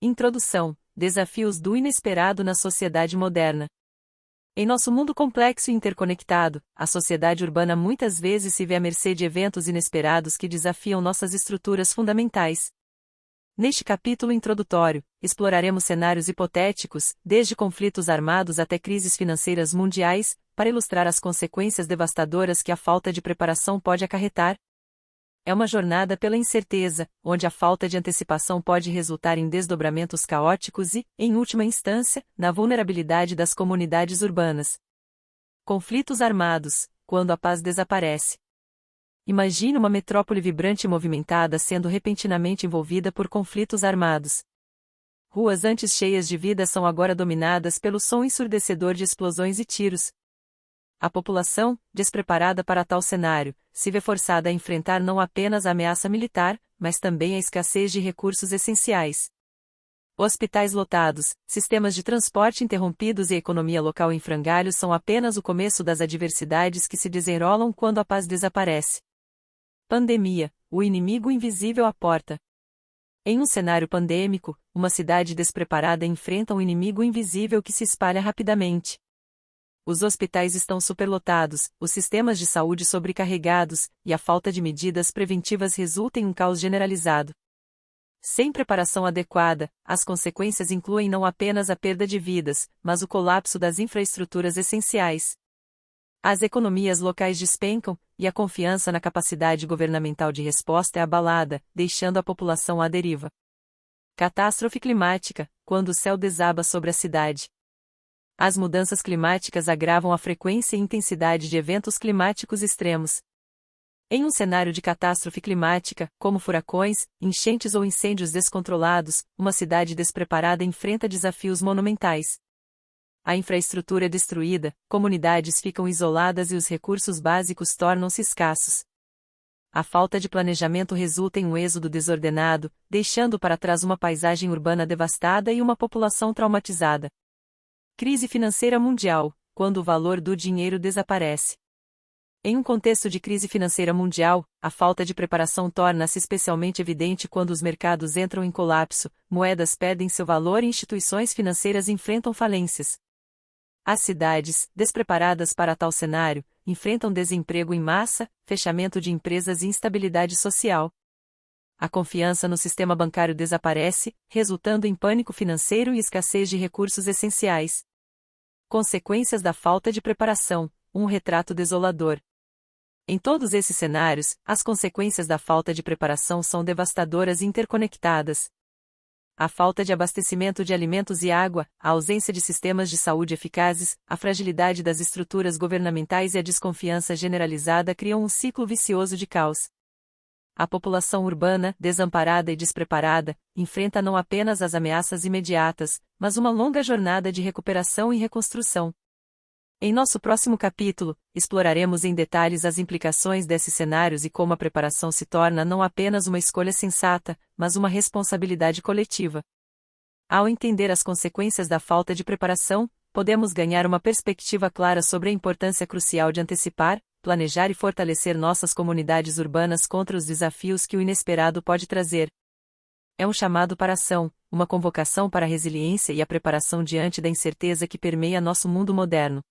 Introdução: Desafios do inesperado na sociedade moderna. Em nosso mundo complexo e interconectado, a sociedade urbana muitas vezes se vê à mercê de eventos inesperados que desafiam nossas estruturas fundamentais. Neste capítulo introdutório, exploraremos cenários hipotéticos, desde conflitos armados até crises financeiras mundiais, para ilustrar as consequências devastadoras que a falta de preparação pode acarretar. É uma jornada pela incerteza, onde a falta de antecipação pode resultar em desdobramentos caóticos e, em última instância, na vulnerabilidade das comunidades urbanas. Conflitos armados, quando a paz desaparece. Imagine uma metrópole vibrante e movimentada sendo repentinamente envolvida por conflitos armados. Ruas antes cheias de vida são agora dominadas pelo som ensurdecedor de explosões e tiros. A população, despreparada para tal cenário, se vê forçada a enfrentar não apenas a ameaça militar, mas também a escassez de recursos essenciais. Hospitais lotados, sistemas de transporte interrompidos e economia local em frangalhos são apenas o começo das adversidades que se desenrolam quando a paz desaparece. Pandemia, o inimigo invisível à porta. Em um cenário pandêmico, uma cidade despreparada enfrenta um inimigo invisível que se espalha rapidamente. Os hospitais estão superlotados, os sistemas de saúde sobrecarregados, e a falta de medidas preventivas resulta em um caos generalizado. Sem preparação adequada, as consequências incluem não apenas a perda de vidas, mas o colapso das infraestruturas essenciais. As economias locais despencam, e a confiança na capacidade governamental de resposta é abalada, deixando a população à deriva. Catástrofe climática, quando o céu desaba sobre a cidade. As mudanças climáticas agravam a frequência e intensidade de eventos climáticos extremos. Em um cenário de catástrofe climática, como furacões, enchentes ou incêndios descontrolados, uma cidade despreparada enfrenta desafios monumentais. A infraestrutura é destruída, comunidades ficam isoladas e os recursos básicos tornam-se escassos. A falta de planejamento resulta em um êxodo desordenado, deixando para trás uma paisagem urbana devastada e uma população traumatizada. Crise financeira mundial, quando o valor do dinheiro desaparece. Em um contexto de crise financeira mundial, a falta de preparação torna-se especialmente evidente quando os mercados entram em colapso, moedas perdem seu valor e instituições financeiras enfrentam falências. As cidades, despreparadas para tal cenário, enfrentam desemprego em massa, fechamento de empresas e instabilidade social. A confiança no sistema bancário desaparece, resultando em pânico financeiro e escassez de recursos essenciais. Consequências da falta de preparação, um retrato desolador. Em todos esses cenários, as consequências da falta de preparação são devastadoras e interconectadas. A falta de abastecimento de alimentos e água, a ausência de sistemas de saúde eficazes, a fragilidade das estruturas governamentais e a desconfiança generalizada criam um ciclo vicioso de caos. A população urbana, desamparada e despreparada, enfrenta não apenas as ameaças imediatas, mas uma longa jornada de recuperação e reconstrução. Em nosso próximo capítulo, exploraremos em detalhes as implicações desses cenários e como a preparação se torna não apenas uma escolha sensata, mas uma responsabilidade coletiva. Ao entender as consequências da falta de preparação, podemos ganhar uma perspectiva clara sobre a importância crucial de antecipar, planejar e fortalecer nossas comunidades urbanas contra os desafios que o inesperado pode trazer. É um chamado para a ação, uma convocação para a resiliência e a preparação diante da incerteza que permeia nosso mundo moderno.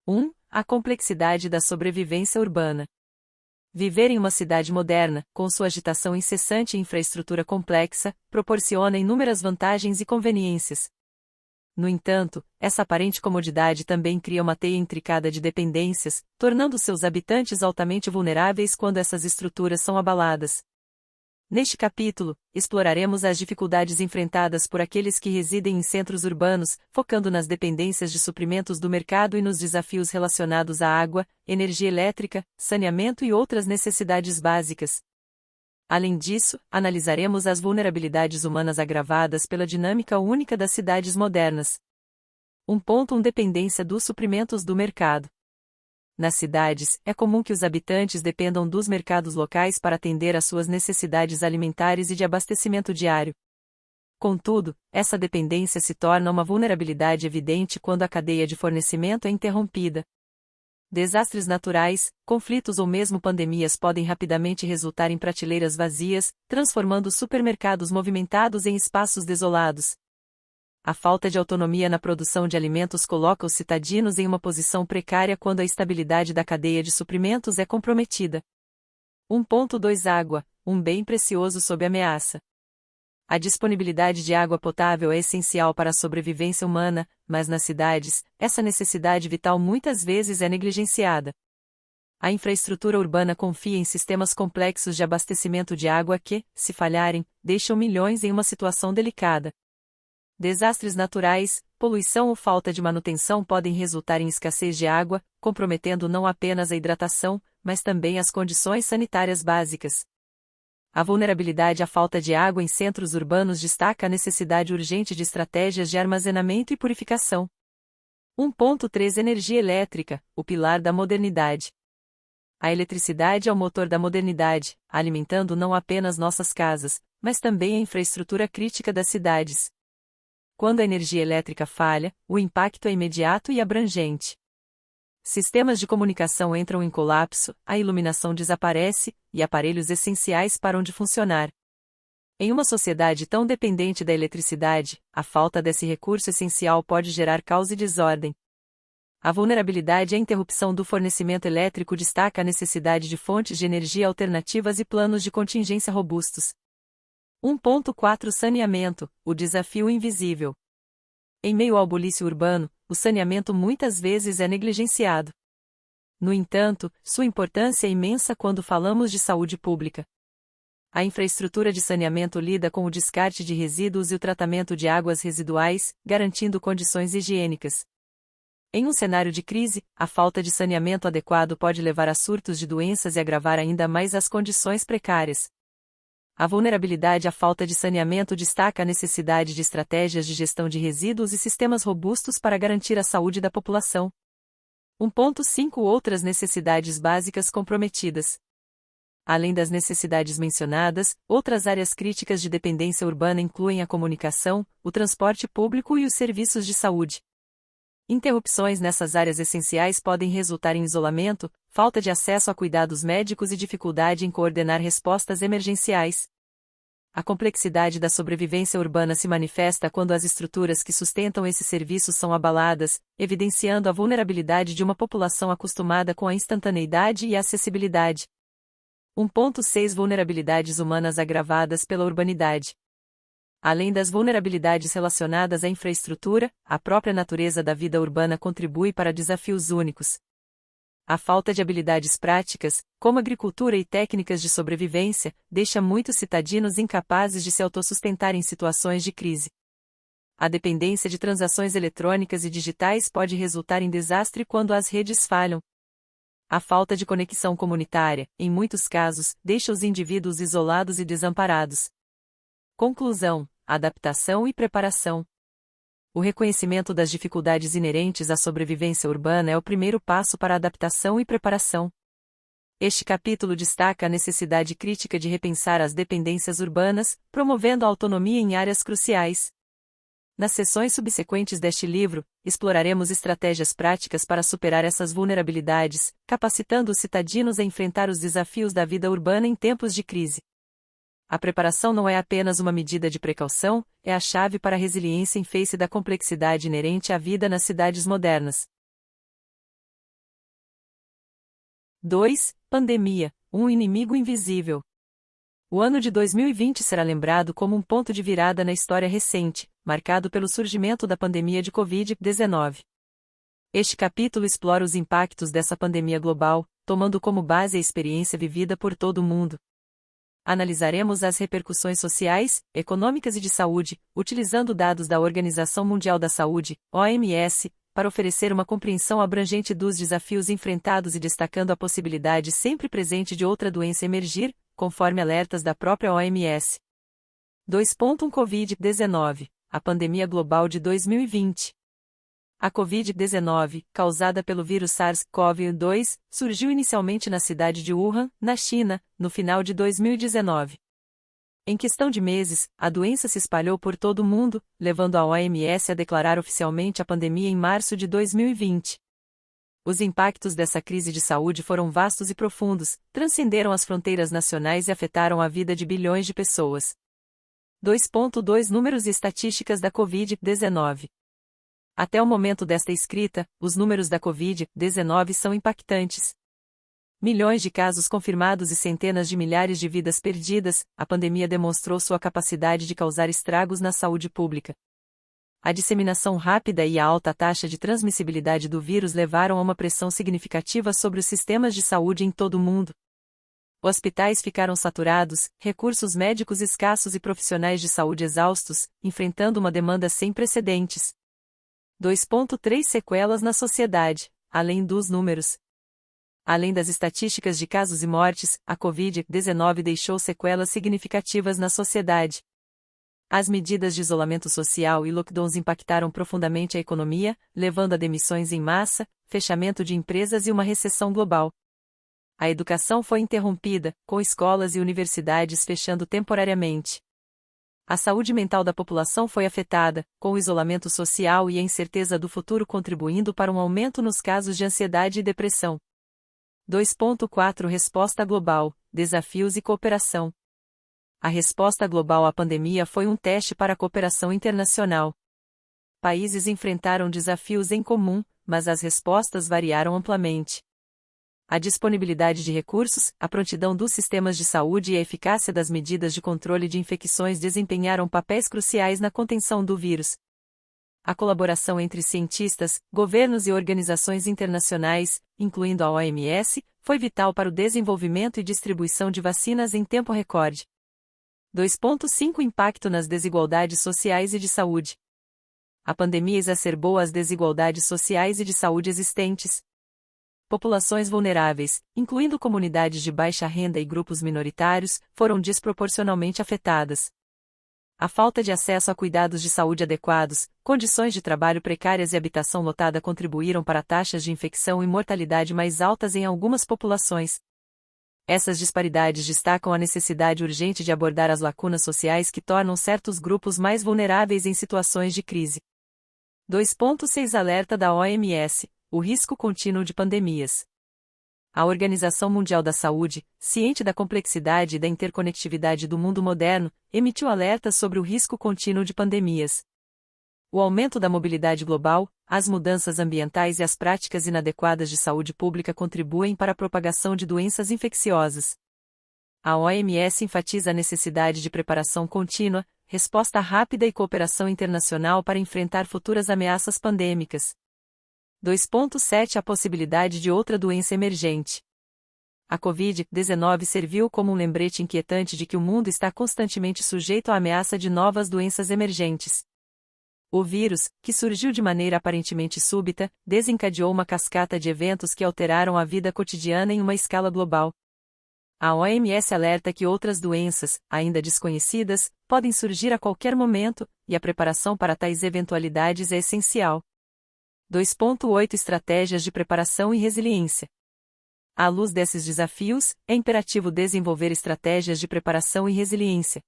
1. A complexidade da sobrevivência urbana. Viver em uma cidade moderna, com sua agitação incessante e infraestrutura complexa, proporciona inúmeras vantagens e conveniências. No entanto, essa aparente comodidade também cria uma teia intricada de dependências, tornando seus habitantes altamente vulneráveis quando essas estruturas são abaladas. Neste capítulo, exploraremos as dificuldades enfrentadas por aqueles que residem em centros urbanos, focando nas dependências de suprimentos do mercado e nos desafios relacionados à água, energia elétrica, saneamento e outras necessidades básicas. Além disso, analisaremos as vulnerabilidades humanas agravadas pela dinâmica única das cidades modernas. 1. Dependência dos suprimentos do mercado. Nas cidades, é comum que os habitantes dependam dos mercados locais para atender às suas necessidades alimentares e de abastecimento diário. Contudo, essa dependência se torna uma vulnerabilidade evidente quando a cadeia de fornecimento é interrompida. Desastres naturais, conflitos ou mesmo pandemias podem rapidamente resultar em prateleiras vazias, transformando supermercados movimentados em espaços desolados. A falta de autonomia na produção de alimentos coloca os cidadãos em uma posição precária quando a estabilidade da cadeia de suprimentos é comprometida. 1.2 Água, um bem precioso sob ameaça. A disponibilidade de água potável é essencial para a sobrevivência humana, mas nas cidades, essa necessidade vital muitas vezes é negligenciada. A infraestrutura urbana confia em sistemas complexos de abastecimento de água que, se falharem, deixam milhões em uma situação delicada. Desastres naturais, poluição ou falta de manutenção podem resultar em escassez de água, comprometendo não apenas a hidratação, mas também as condições sanitárias básicas. A vulnerabilidade à falta de água em centros urbanos destaca a necessidade urgente de estratégias de armazenamento e purificação. 1.3 Energia elétrica, o pilar da modernidade. A eletricidade é o motor da modernidade, alimentando não apenas nossas casas, mas também a infraestrutura crítica das cidades. Quando a energia elétrica falha, o impacto é imediato e abrangente. Sistemas de comunicação entram em colapso, a iluminação desaparece, e aparelhos essenciais param de funcionar. Em uma sociedade tão dependente da eletricidade, a falta desse recurso essencial pode gerar caos e desordem. A vulnerabilidade e a interrupção do fornecimento elétrico destaca a necessidade de fontes de energia alternativas e planos de contingência robustos. 1.4 Saneamento, o desafio invisível. Em meio ao bulício urbano, o saneamento muitas vezes é negligenciado. No entanto, sua importância é imensa quando falamos de saúde pública. A infraestrutura de saneamento lida com o descarte de resíduos e o tratamento de águas residuais, garantindo condições higiênicas. Em um cenário de crise, a falta de saneamento adequado pode levar a surtos de doenças e agravar ainda mais as condições precárias. A vulnerabilidade à falta de saneamento destaca a necessidade de estratégias de gestão de resíduos e sistemas robustos para garantir a saúde da população. 1.5 Outras necessidades básicas comprometidas. Além das necessidades mencionadas, outras áreas críticas de dependência urbana incluem a comunicação, o transporte público e os serviços de saúde. Interrupções nessas áreas essenciais podem resultar em isolamento, falta de acesso a cuidados médicos e dificuldade em coordenar respostas emergenciais. A complexidade da sobrevivência urbana se manifesta quando as estruturas que sustentam esses serviços são abaladas, evidenciando a vulnerabilidade de uma população acostumada com a instantaneidade e a acessibilidade. 1.6 Vulnerabilidades humanas agravadas pela urbanidade. Além das vulnerabilidades relacionadas à infraestrutura, a própria natureza da vida urbana contribui para desafios únicos. A falta de habilidades práticas, como agricultura e técnicas de sobrevivência, deixa muitos cidadãos incapazes de se autossustentar em situações de crise. A dependência de transações eletrônicas e digitais pode resultar em desastre quando as redes falham. A falta de conexão comunitária, em muitos casos, deixa os indivíduos isolados e desamparados. Conclusão: adaptação e preparação. O reconhecimento das dificuldades inerentes à sobrevivência urbana é o primeiro passo para a adaptação e preparação. Este capítulo destaca a necessidade crítica de repensar as dependências urbanas, promovendo a autonomia em áreas cruciais. Nas sessões subsequentes deste livro, exploraremos estratégias práticas para superar essas vulnerabilidades, capacitando os cidadãos a enfrentar os desafios da vida urbana em tempos de crise. A preparação não é apenas uma medida de precaução, é a chave para a resiliência em face da complexidade inerente à vida nas cidades modernas. 2. Pandemia, um inimigo invisível. O ano de 2020 será lembrado como um ponto de virada na história recente, marcado pelo surgimento da pandemia de Covid-19. Este capítulo explora os impactos dessa pandemia global, tomando como base a experiência vivida por todo o mundo. Analisaremos as repercussões sociais, econômicas e de saúde, utilizando dados da Organização Mundial da Saúde, OMS, para oferecer uma compreensão abrangente dos desafios enfrentados e destacando a possibilidade sempre presente de outra doença emergir, conforme alertas da própria OMS. 2.1 Covid-19, a pandemia global de 2020. A Covid-19, causada pelo vírus SARS-CoV-2, surgiu inicialmente na cidade de Wuhan, na China, no final de 2019. Em questão de meses, a doença se espalhou por todo o mundo, levando a OMS a declarar oficialmente a pandemia em março de 2020. Os impactos dessa crise de saúde foram vastos e profundos, transcenderam as fronteiras nacionais e afetaram a vida de bilhões de pessoas. 2.2 Números e estatísticas da Covid-19. Até o momento desta escrita, os números da Covid-19 são impactantes. Milhões de casos confirmados e centenas de milhares de vidas perdidas, a pandemia demonstrou sua capacidade de causar estragos na saúde pública. A disseminação rápida e a alta taxa de transmissibilidade do vírus levaram a uma pressão significativa sobre os sistemas de saúde em todo o mundo. Hospitais ficaram saturados, recursos médicos escassos e profissionais de saúde exaustos, enfrentando uma demanda sem precedentes. 2.3 Sequelas na sociedade, além dos números. Além das estatísticas de casos e mortes, a Covid-19 deixou sequelas significativas na sociedade. As medidas de isolamento social e lockdowns impactaram profundamente a economia, levando a demissões em massa, fechamento de empresas e uma recessão global. A educação foi interrompida, com escolas e universidades fechando temporariamente. A saúde mental da população foi afetada, com o isolamento social e a incerteza do futuro contribuindo para um aumento nos casos de ansiedade e depressão. 2.4 Resposta global, desafios e cooperação. A resposta global à pandemia foi um teste para a cooperação internacional. Países enfrentaram desafios em comum, mas as respostas variaram amplamente. A disponibilidade de recursos, a prontidão dos sistemas de saúde e a eficácia das medidas de controle de infecções desempenharam papéis cruciais na contenção do vírus. A colaboração entre cientistas, governos e organizações internacionais, incluindo a OMS, foi vital para o desenvolvimento e distribuição de vacinas em tempo recorde. 2.5 Impacto nas desigualdades sociais e de saúde. A pandemia exacerbou as desigualdades sociais e de saúde existentes. Populações vulneráveis, incluindo comunidades de baixa renda e grupos minoritários, foram desproporcionalmente afetadas. A falta de acesso a cuidados de saúde adequados, condições de trabalho precárias e habitação lotada contribuíram para taxas de infecção e mortalidade mais altas em algumas populações. Essas disparidades destacam a necessidade urgente de abordar as lacunas sociais que tornam certos grupos mais vulneráveis em situações de crise. 2.6 Alerta da OMS, o risco contínuo de pandemias. A Organização Mundial da Saúde, ciente da complexidade e da interconectividade do mundo moderno, emitiu alertas sobre o risco contínuo de pandemias. O aumento da mobilidade global, as mudanças ambientais e as práticas inadequadas de saúde pública contribuem para a propagação de doenças infecciosas. A OMS enfatiza a necessidade de preparação contínua, resposta rápida e cooperação internacional para enfrentar futuras ameaças pandêmicas. 2.7 A possibilidade de outra doença emergente. A Covid-19 serviu como um lembrete inquietante de que o mundo está constantemente sujeito à ameaça de novas doenças emergentes. O vírus, que surgiu de maneira aparentemente súbita, desencadeou uma cascata de eventos que alteraram a vida cotidiana em uma escala global. A OMS alerta que outras doenças, ainda desconhecidas, podem surgir a qualquer momento, e a preparação para tais eventualidades é essencial. 2.8 Estratégias de preparação e resiliência. À luz desses desafios, é imperativo desenvolver estratégias de preparação e resiliência.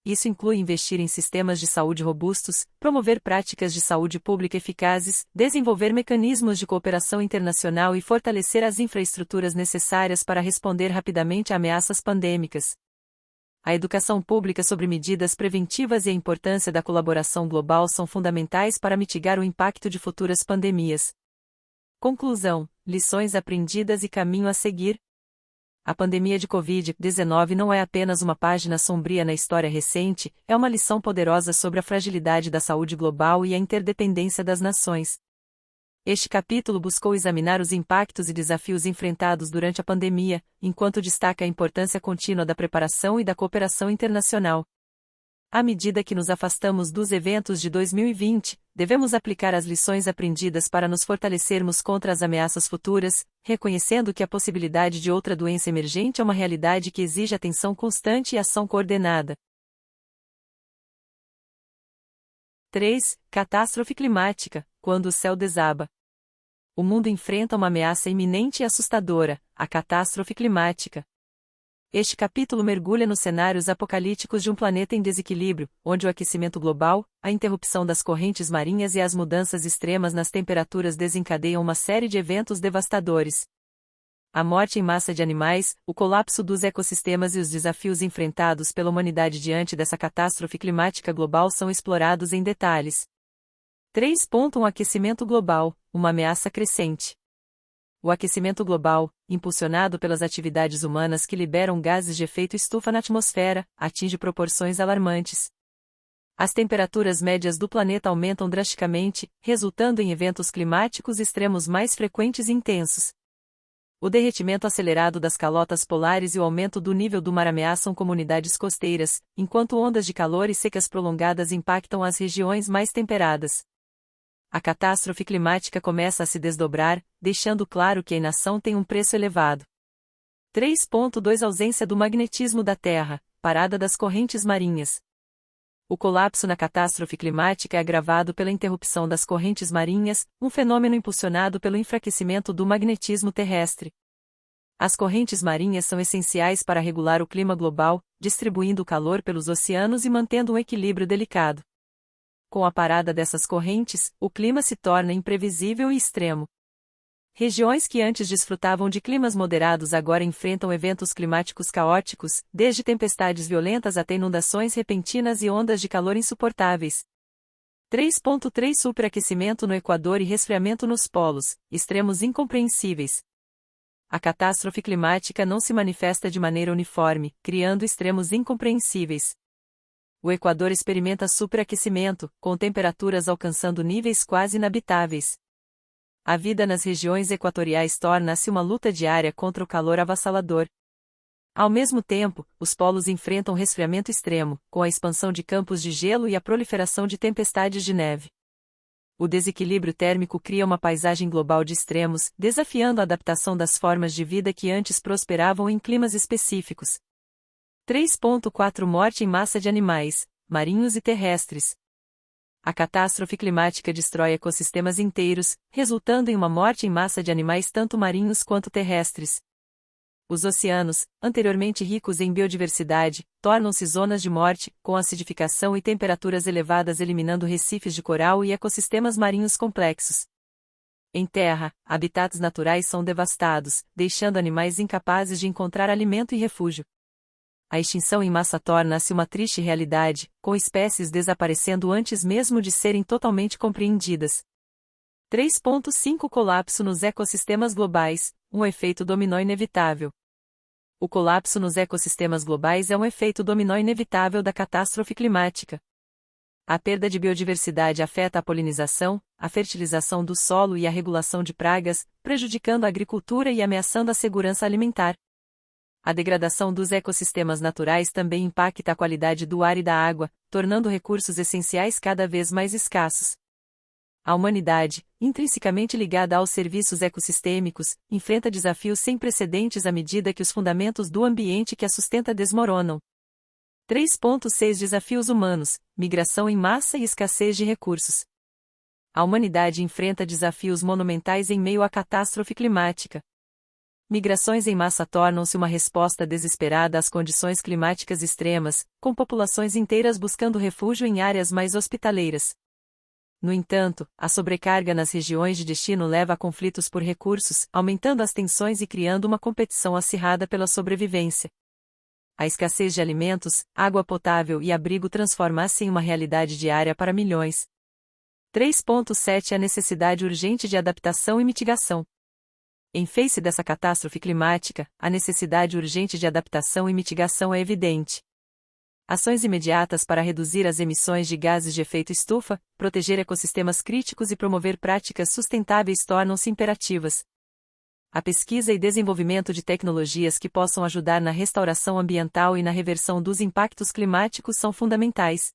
Isso inclui investir em sistemas de saúde robustos, promover práticas de saúde pública eficazes, desenvolver mecanismos de cooperação internacional e fortalecer as infraestruturas necessárias para responder rapidamente a ameaças pandêmicas. A educação pública sobre medidas preventivas e a importância da colaboração global são fundamentais para mitigar o impacto de futuras pandemias. Conclusão: lições aprendidas e caminho a seguir. A pandemia de Covid-19 não é apenas uma página sombria na história recente, é uma lição poderosa sobre a fragilidade da saúde global e a interdependência das nações. Este capítulo buscou examinar os impactos e desafios enfrentados durante a pandemia, enquanto destaca a importância contínua da preparação e da cooperação internacional. À medida que nos afastamos dos eventos de 2020, devemos aplicar as lições aprendidas para nos fortalecermos contra as ameaças futuras, reconhecendo que a possibilidade de outra doença emergente é uma realidade que exige atenção constante e ação coordenada. 3. Catástrofe climática, quando o céu desaba. O mundo enfrenta uma ameaça iminente e assustadora, a catástrofe climática. Este capítulo mergulha nos cenários apocalípticos de um planeta em desequilíbrio, onde o aquecimento global, a interrupção das correntes marinhas e as mudanças extremas nas temperaturas desencadeiam uma série de eventos devastadores. A morte em massa de animais, o colapso dos ecossistemas e os desafios enfrentados pela humanidade diante dessa catástrofe climática global são explorados em detalhes. 3. Aquecimento global, uma ameaça crescente. O aquecimento global, impulsionado pelas atividades humanas que liberam gases de efeito estufa na atmosfera, atinge proporções alarmantes. As temperaturas médias do planeta aumentam drasticamente, resultando em eventos climáticos extremos mais frequentes e intensos. O derretimento acelerado das calotas polares e o aumento do nível do mar ameaçam comunidades costeiras, enquanto ondas de calor e secas prolongadas impactam as regiões mais temperadas. A catástrofe climática começa a se desdobrar, deixando claro que a inação tem um preço elevado. 3.2 Ausência do magnetismo da Terra, parada das correntes marinhas. O colapso na catástrofe climática é agravado pela interrupção das correntes marinhas, um fenômeno impulsionado pelo enfraquecimento do magnetismo terrestre. As correntes marinhas são essenciais para regular o clima global, distribuindo o calor pelos oceanos e mantendo um equilíbrio delicado. Com a parada dessas correntes, o clima se torna imprevisível e extremo. Regiões que antes desfrutavam de climas moderados agora enfrentam eventos climáticos caóticos, desde tempestades violentas até inundações repentinas e ondas de calor insuportáveis. 3.3 Superaquecimento no Equador e resfriamento nos polos, extremos incompreensíveis. A catástrofe climática não se manifesta de maneira uniforme, criando extremos incompreensíveis. O Equador experimenta superaquecimento, com temperaturas alcançando níveis quase inabitáveis. A vida nas regiões equatoriais torna-se uma luta diária contra o calor avassalador. Ao mesmo tempo, os polos enfrentam resfriamento extremo, com a expansão de campos de gelo e a proliferação de tempestades de neve. O desequilíbrio térmico cria uma paisagem global de extremos, desafiando a adaptação das formas de vida que antes prosperavam em climas específicos. 3.4 Morte em massa de animais, marinhos e terrestres. A catástrofe climática destrói ecossistemas inteiros, resultando em uma morte em massa de animais tanto marinhos quanto terrestres. Os oceanos, anteriormente ricos em biodiversidade, tornam-se zonas de morte, com acidificação e temperaturas elevadas eliminando recifes de coral e ecossistemas marinhos complexos. Em terra, habitats naturais são devastados, deixando animais incapazes de encontrar alimento e refúgio. A extinção em massa torna-se uma triste realidade, com espécies desaparecendo antes mesmo de serem totalmente compreendidas. 3.5 Colapso nos ecossistemas globais, um efeito dominó inevitável. O colapso nos ecossistemas globais é um efeito dominó inevitável da catástrofe climática. A perda de biodiversidade afeta a polinização, a fertilização do solo e a regulação de pragas, prejudicando a agricultura e ameaçando a segurança alimentar. A degradação dos ecossistemas naturais também impacta a qualidade do ar e da água, tornando recursos essenciais cada vez mais escassos. A humanidade, intrinsecamente ligada aos serviços ecossistêmicos, enfrenta desafios sem precedentes à medida que os fundamentos do ambiente que a sustenta desmoronam. 3.6 Desafios humanos, migração em massa e escassez de recursos. A humanidade enfrenta desafios monumentais em meio à catástrofe climática. Migrações em massa tornam-se uma resposta desesperada às condições climáticas extremas, com populações inteiras buscando refúgio em áreas mais hospitaleiras. No entanto, a sobrecarga nas regiões de destino leva a conflitos por recursos, aumentando as tensões e criando uma competição acirrada pela sobrevivência. A escassez de alimentos, água potável e abrigo transforma-se em uma realidade diária para milhões. 3.7 A necessidade urgente de adaptação e mitigação. Em face dessa catástrofe climática, a necessidade urgente de adaptação e mitigação é evidente. Ações imediatas para reduzir as emissões de gases de efeito estufa, proteger ecossistemas críticos e promover práticas sustentáveis tornam-se imperativas. A pesquisa e desenvolvimento de tecnologias que possam ajudar na restauração ambiental e na reversão dos impactos climáticos são fundamentais.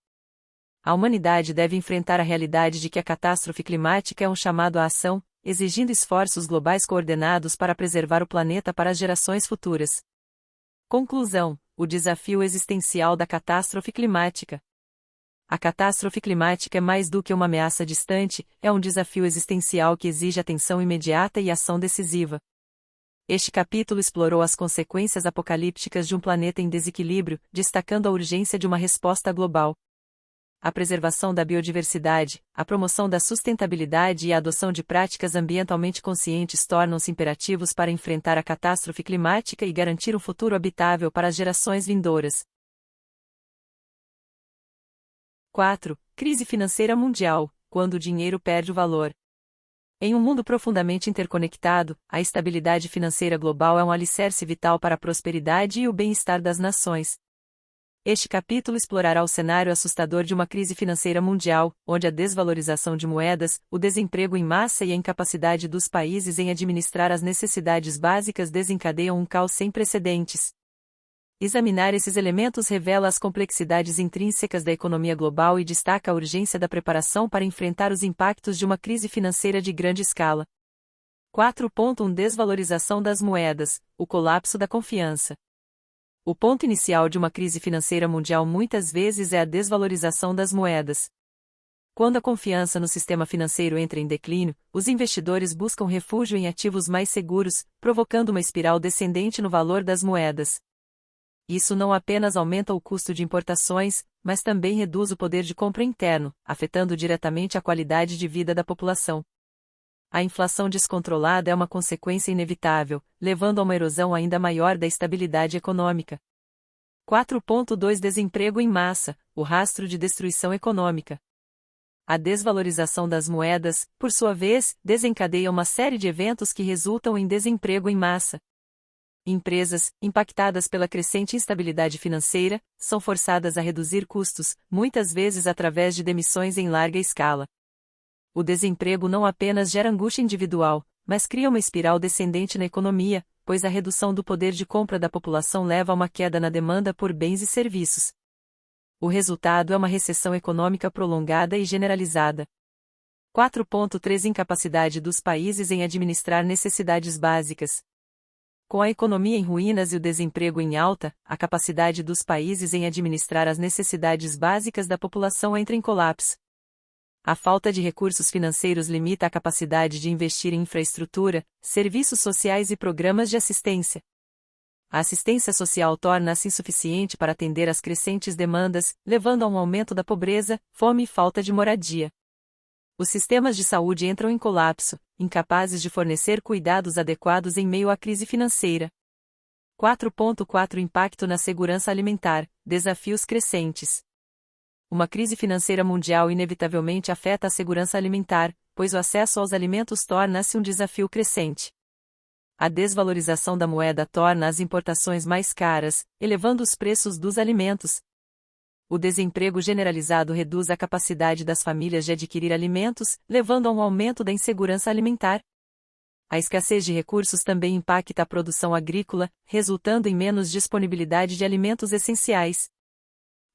A humanidade deve enfrentar a realidade de que a catástrofe climática é um chamado à ação, exigindo esforços globais coordenados para preservar o planeta para as gerações futuras. Conclusão: o desafio existencial da catástrofe climática. A catástrofe climática é mais do que uma ameaça distante, é um desafio existencial que exige atenção imediata e ação decisiva. Este capítulo explorou as consequências apocalípticas de um planeta em desequilíbrio, destacando a urgência de uma resposta global. A preservação da biodiversidade, a promoção da sustentabilidade e a adoção de práticas ambientalmente conscientes tornam-se imperativos para enfrentar a catástrofe climática e garantir um futuro habitável para as gerações vindouras. 4. Crise financeira mundial, quando o dinheiro perde o valor. Em um mundo profundamente interconectado, a estabilidade financeira global é um alicerce vital para a prosperidade e o bem-estar das nações. Este capítulo explorará o cenário assustador de uma crise financeira mundial, onde a desvalorização de moedas, o desemprego em massa e a incapacidade dos países em administrar as necessidades básicas desencadeiam um caos sem precedentes. Examinar esses elementos revela as complexidades intrínsecas da economia global e destaca a urgência da preparação para enfrentar os impactos de uma crise financeira de grande escala. 4.1 Desvalorização das moedas, o colapso da confiança. O ponto inicial de uma crise financeira mundial muitas vezes é a desvalorização das moedas. Quando a confiança no sistema financeiro entra em declínio, os investidores buscam refúgio em ativos mais seguros, provocando uma espiral descendente no valor das moedas. Isso não apenas aumenta o custo de importações, mas também reduz o poder de compra interno, afetando diretamente a qualidade de vida da população. A inflação descontrolada é uma consequência inevitável, levando a uma erosão ainda maior da estabilidade econômica. 4.2 Desemprego em massa, o rastro de destruição econômica. A desvalorização das moedas, por sua vez, desencadeia uma série de eventos que resultam em desemprego em massa. Empresas, impactadas pela crescente instabilidade financeira, são forçadas a reduzir custos, muitas vezes através de demissões em larga escala. O desemprego não apenas gera angústia individual, mas cria uma espiral descendente na economia, pois a redução do poder de compra da população leva a uma queda na demanda por bens e serviços. O resultado é uma recessão econômica prolongada e generalizada. 4.3 Incapacidade dos países em administrar necessidades básicas. Com a economia em ruínas e o desemprego em alta, a capacidade dos países em administrar as necessidades básicas da população entra em colapso. A falta de recursos financeiros limita a capacidade de investir em infraestrutura, serviços sociais e programas de assistência. A assistência social torna-se insuficiente para atender às crescentes demandas, levando a um aumento da pobreza, fome e falta de moradia. Os sistemas de saúde entram em colapso, incapazes de fornecer cuidados adequados em meio à crise financeira. 4.4 Impacto na segurança alimentar, desafios crescentes. Uma crise financeira mundial inevitavelmente afeta a segurança alimentar, pois o acesso aos alimentos torna-se um desafio crescente. A desvalorização da moeda torna as importações mais caras, elevando os preços dos alimentos. O desemprego generalizado reduz a capacidade das famílias de adquirir alimentos, levando a um aumento da insegurança alimentar. A escassez de recursos também impacta a produção agrícola, resultando em menos disponibilidade de alimentos essenciais.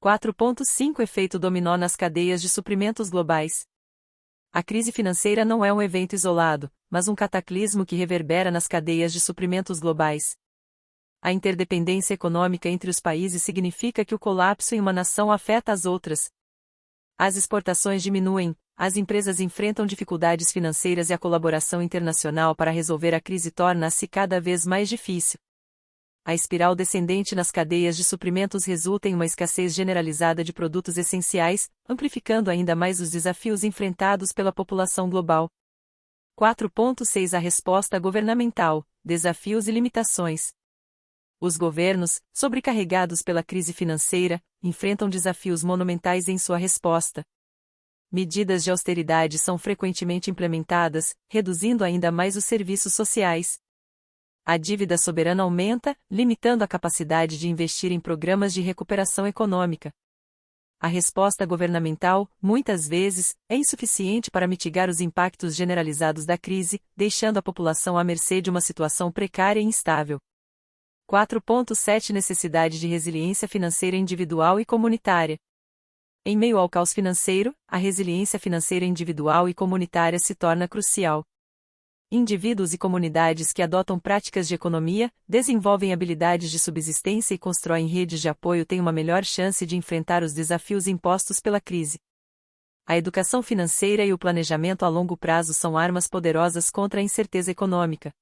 4.5 Efeito dominó nas cadeias de suprimentos globais. A crise financeira não é um evento isolado, mas um cataclismo que reverbera nas cadeias de suprimentos globais. A interdependência econômica entre os países significa que o colapso em uma nação afeta as outras. As exportações diminuem, as empresas enfrentam dificuldades financeiras e a colaboração internacional para resolver a crise torna-se cada vez mais difícil. A espiral descendente nas cadeias de suprimentos resulta em uma escassez generalizada de produtos essenciais, amplificando ainda mais os desafios enfrentados pela população global. 4.6 A resposta governamental, desafios e limitações. Os governos, sobrecarregados pela crise financeira, enfrentam desafios monumentais em sua resposta. Medidas de austeridade são frequentemente implementadas, reduzindo ainda mais os serviços sociais. A dívida soberana aumenta, limitando a capacidade de investir em programas de recuperação econômica. A resposta governamental, muitas vezes, é insuficiente para mitigar os impactos generalizados da crise, deixando a população à mercê de uma situação precária e instável. 4.7 Necessidade de resiliência financeira individual e comunitária. Em meio ao caos financeiro, a resiliência financeira individual e comunitária se torna crucial. Indivíduos e comunidades que adotam práticas de economia, desenvolvem habilidades de subsistência e constroem redes de apoio têm uma melhor chance de enfrentar os desafios impostos pela crise. A educação financeira e o planejamento a longo prazo são armas poderosas contra a incerteza econômica.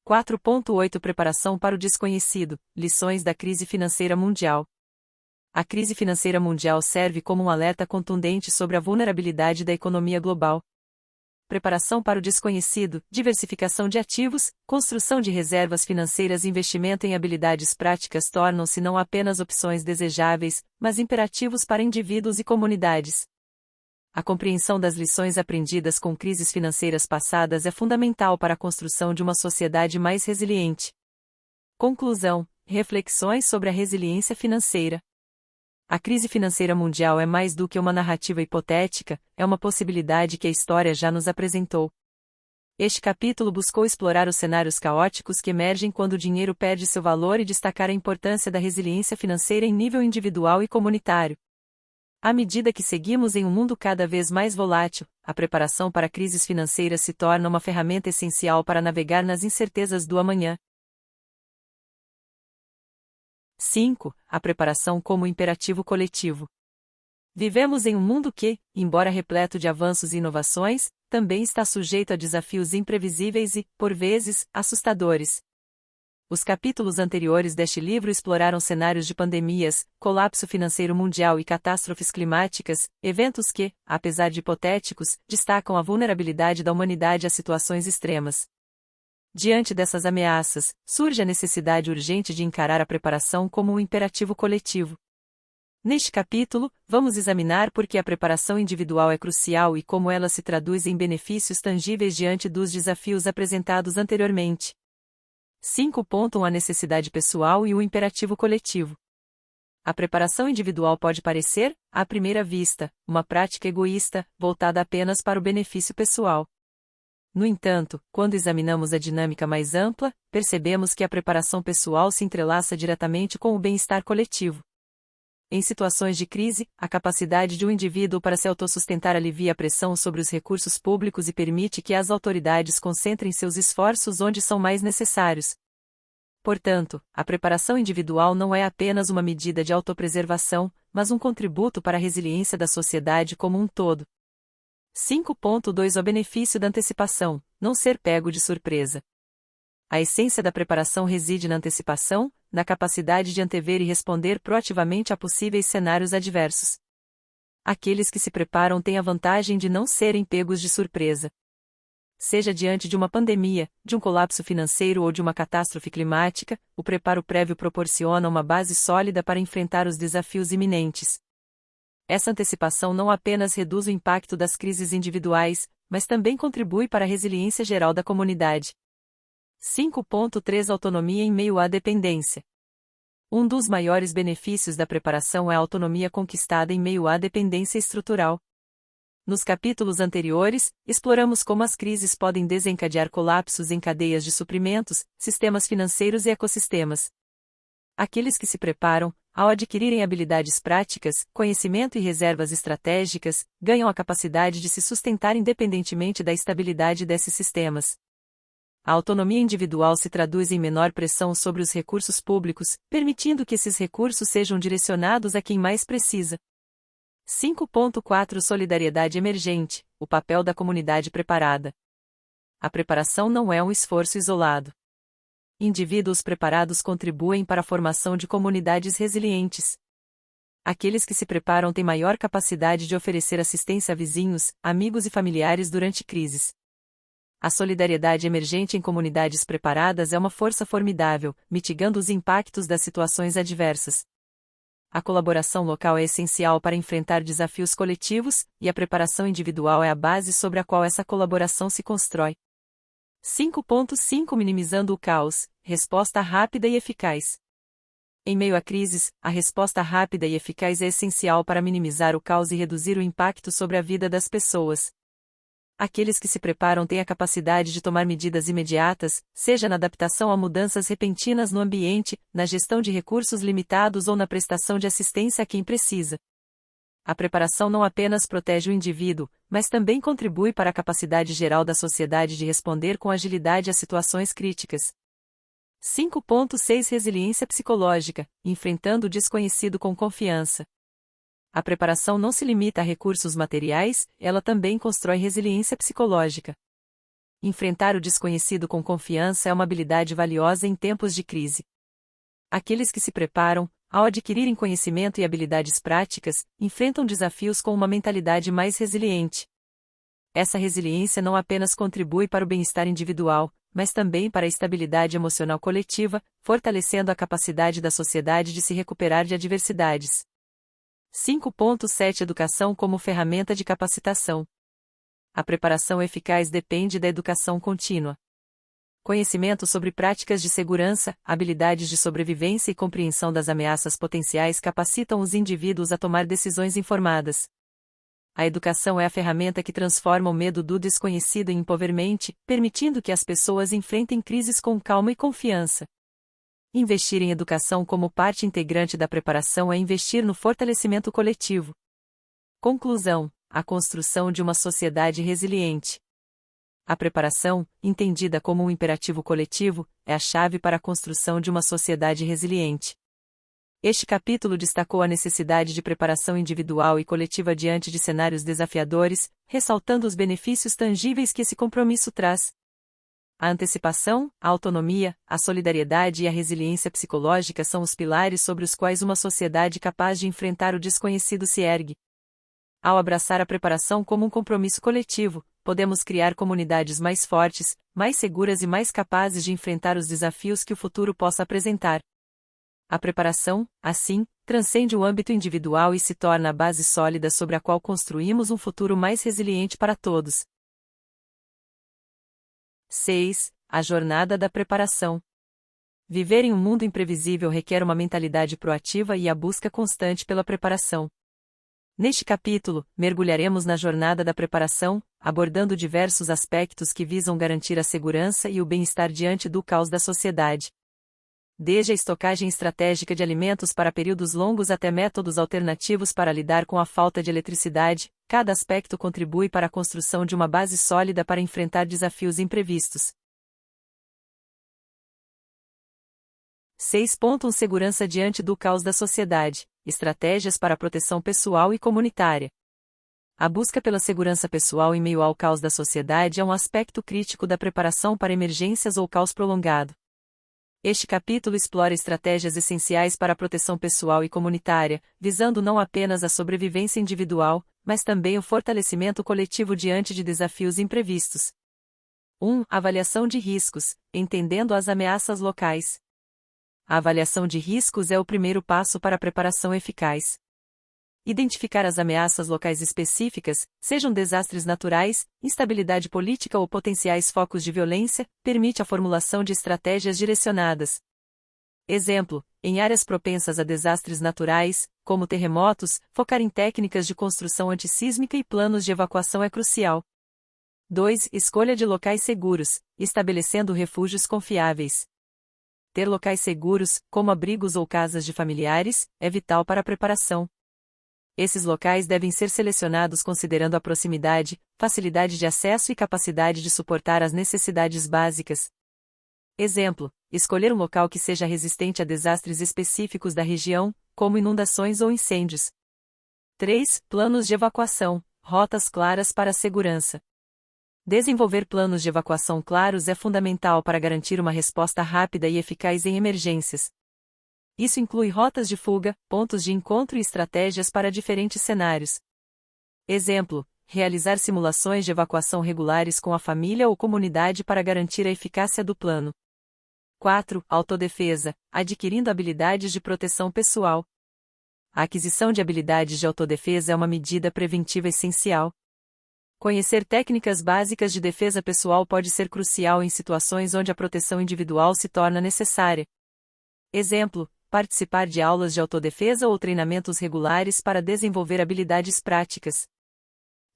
4.8 Preparação para o desconhecido. Lições da crise financeira mundial. A crise financeira mundial serve como um alerta contundente sobre a vulnerabilidade da economia global. Preparação para o desconhecido, diversificação de ativos, construção de reservas financeiras e investimento em habilidades práticas tornam-se não apenas opções desejáveis, mas imperativos para indivíduos e comunidades. A compreensão das lições aprendidas com crises financeiras passadas é fundamental para a construção de uma sociedade mais resiliente. Conclusão: reflexões sobre a resiliência financeira. A crise financeira mundial é mais do que uma narrativa hipotética, é uma possibilidade que a história já nos apresentou. Este capítulo buscou explorar os cenários caóticos que emergem quando o dinheiro perde seu valor e destacar a importância da resiliência financeira em nível individual e comunitário. À medida que seguimos em um mundo cada vez mais volátil, a preparação para crises financeiras se torna uma ferramenta essencial para navegar nas incertezas do amanhã. 5. A preparação como imperativo coletivo. Vivemos em um mundo que, embora repleto de avanços e inovações, também está sujeito a desafios imprevisíveis e, por vezes, assustadores. Os capítulos anteriores deste livro exploraram cenários de pandemias, colapso financeiro mundial e catástrofes climáticas, eventos que, apesar de hipotéticos, destacam a vulnerabilidade da humanidade a situações extremas. Diante dessas ameaças, surge a necessidade urgente de encarar a preparação como um imperativo coletivo. Neste capítulo, vamos examinar por que a preparação individual é crucial e como ela se traduz em benefícios tangíveis diante dos desafios apresentados anteriormente. 5.1 A necessidade pessoal e o imperativo coletivo. A preparação individual pode parecer, à primeira vista, uma prática egoísta, voltada apenas para o benefício pessoal. No entanto, quando examinamos a dinâmica mais ampla, percebemos que a preparação pessoal se entrelaça diretamente com o bem-estar coletivo. Em situações de crise, a capacidade de um indivíduo para se autossustentar alivia a pressão sobre os recursos públicos e permite que as autoridades concentrem seus esforços onde são mais necessários. Portanto, a preparação individual não é apenas uma medida de autopreservação, mas um contributo para a resiliência da sociedade como um todo. 5.2 O benefício da antecipação: não ser pego de surpresa. A essência da preparação reside na antecipação, na capacidade de antever e responder proativamente a possíveis cenários adversos. Aqueles que se preparam têm a vantagem de não serem pegos de surpresa. Seja diante de uma pandemia, de um colapso financeiro ou de uma catástrofe climática, o preparo prévio proporciona uma base sólida para enfrentar os desafios iminentes. Essa antecipação não apenas reduz o impacto das crises individuais, mas também contribui para a resiliência geral da comunidade. 5.3 Autonomia em meio à dependência. Um dos maiores benefícios da preparação é a autonomia conquistada em meio à dependência estrutural. Nos capítulos anteriores, exploramos como as crises podem desencadear colapsos em cadeias de suprimentos, sistemas financeiros e ecossistemas. Aqueles que se preparam, ao adquirirem habilidades práticas, conhecimento e reservas estratégicas, ganham a capacidade de se sustentar independentemente da estabilidade desses sistemas. A autonomia individual se traduz em menor pressão sobre os recursos públicos, permitindo que esses recursos sejam direcionados a quem mais precisa. 5.4 Solidariedade emergente: o papel da comunidade preparada. A preparação não é um esforço isolado. Indivíduos preparados contribuem para a formação de comunidades resilientes. Aqueles que se preparam têm maior capacidade de oferecer assistência a vizinhos, amigos e familiares durante crises. A solidariedade emergente em comunidades preparadas é uma força formidável, mitigando os impactos das situações adversas. A colaboração local é essencial para enfrentar desafios coletivos, e a preparação individual é a base sobre a qual essa colaboração se constrói. 5.5 Minimizando o caos: resposta rápida e eficaz. Em meio a crises, a resposta rápida e eficaz é essencial para minimizar o caos e reduzir o impacto sobre a vida das pessoas. Aqueles que se preparam têm a capacidade de tomar medidas imediatas, seja na adaptação a mudanças repentinas no ambiente, na gestão de recursos limitados ou na prestação de assistência a quem precisa. A preparação não apenas protege o indivíduo, mas também contribui para a capacidade geral da sociedade de responder com agilidade a situações críticas. 5.6 Resiliência psicológica: enfrentando o desconhecido com confiança. A preparação não se limita a recursos materiais, ela também constrói resiliência psicológica. Enfrentar o desconhecido com confiança é uma habilidade valiosa em tempos de crise. Aqueles que se preparam, ao adquirirem conhecimento e habilidades práticas, enfrentam desafios com uma mentalidade mais resiliente. Essa resiliência não apenas contribui para o bem-estar individual, mas também para a estabilidade emocional coletiva, fortalecendo a capacidade da sociedade de se recuperar de adversidades. 5.7 Educação como ferramenta de capacitação. A preparação eficaz depende da educação contínua. Conhecimento sobre práticas de segurança, habilidades de sobrevivência e compreensão das ameaças potenciais capacitam os indivíduos a tomar decisões informadas. A educação é a ferramenta que transforma o medo do desconhecido em empowerment, permitindo que as pessoas enfrentem crises com calma e confiança. Investir em educação como parte integrante da preparação é investir no fortalecimento coletivo. Conclusão: a construção de uma sociedade resiliente. A preparação, entendida como um imperativo coletivo, é a chave para a construção de uma sociedade resiliente. Este capítulo destacou a necessidade de preparação individual e coletiva diante de cenários desafiadores, ressaltando os benefícios tangíveis que esse compromisso traz. A antecipação, a autonomia, a solidariedade e a resiliência psicológica são os pilares sobre os quais uma sociedade capaz de enfrentar o desconhecido se ergue. Ao abraçar a preparação como um compromisso coletivo, podemos criar comunidades mais fortes, mais seguras e mais capazes de enfrentar os desafios que o futuro possa apresentar. A preparação, assim, transcende o âmbito individual e se torna a base sólida sobre a qual construímos um futuro mais resiliente para todos. 6. A jornada da preparação. Viver em um mundo imprevisível requer uma mentalidade proativa e a busca constante pela preparação. Neste capítulo, mergulharemos na jornada da preparação, abordando diversos aspectos que visam garantir a segurança e o bem-estar diante do caos da sociedade. Desde a estocagem estratégica de alimentos para períodos longos até métodos alternativos para lidar com a falta de eletricidade, cada aspecto contribui para a construção de uma base sólida para enfrentar desafios imprevistos. 6.1 Segurança diante do caos da sociedade. Estratégias para a proteção pessoal e comunitária. A busca pela segurança pessoal em meio ao caos da sociedade é um aspecto crítico da preparação para emergências ou caos prolongado. Este capítulo explora estratégias essenciais para a proteção pessoal e comunitária, visando não apenas a sobrevivência individual, mas também o fortalecimento coletivo diante de desafios imprevistos. 1. Avaliação de riscos, entendendo as ameaças locais. A avaliação de riscos é o primeiro passo para a preparação eficaz. Identificar as ameaças locais específicas, sejam desastres naturais, instabilidade política ou potenciais focos de violência, permite a formulação de estratégias direcionadas. Exemplo: em áreas propensas a desastres naturais, como terremotos, focar em técnicas de construção antissísmica e planos de evacuação é crucial. 2. Escolha de locais seguros, estabelecendo refúgios confiáveis. Ter locais seguros, como abrigos ou casas de familiares, é vital para a preparação. Esses locais devem ser selecionados considerando a proximidade, facilidade de acesso e capacidade de suportar as necessidades básicas. Exemplo: escolher um local que seja resistente a desastres específicos da região, como inundações ou incêndios. 3. Planos de evacuação, rotas claras para a segurança. Desenvolver planos de evacuação claros é fundamental para garantir uma resposta rápida e eficaz em emergências. Isso inclui rotas de fuga, pontos de encontro e estratégias para diferentes cenários. Exemplo: realizar simulações de evacuação regulares com a família ou comunidade para garantir a eficácia do plano. 4. Autodefesa, adquirindo habilidades de proteção pessoal. A aquisição de habilidades de autodefesa é uma medida preventiva essencial. Conhecer técnicas básicas de defesa pessoal pode ser crucial em situações onde a proteção individual se torna necessária. Exemplo: participar de aulas de autodefesa ou treinamentos regulares para desenvolver habilidades práticas.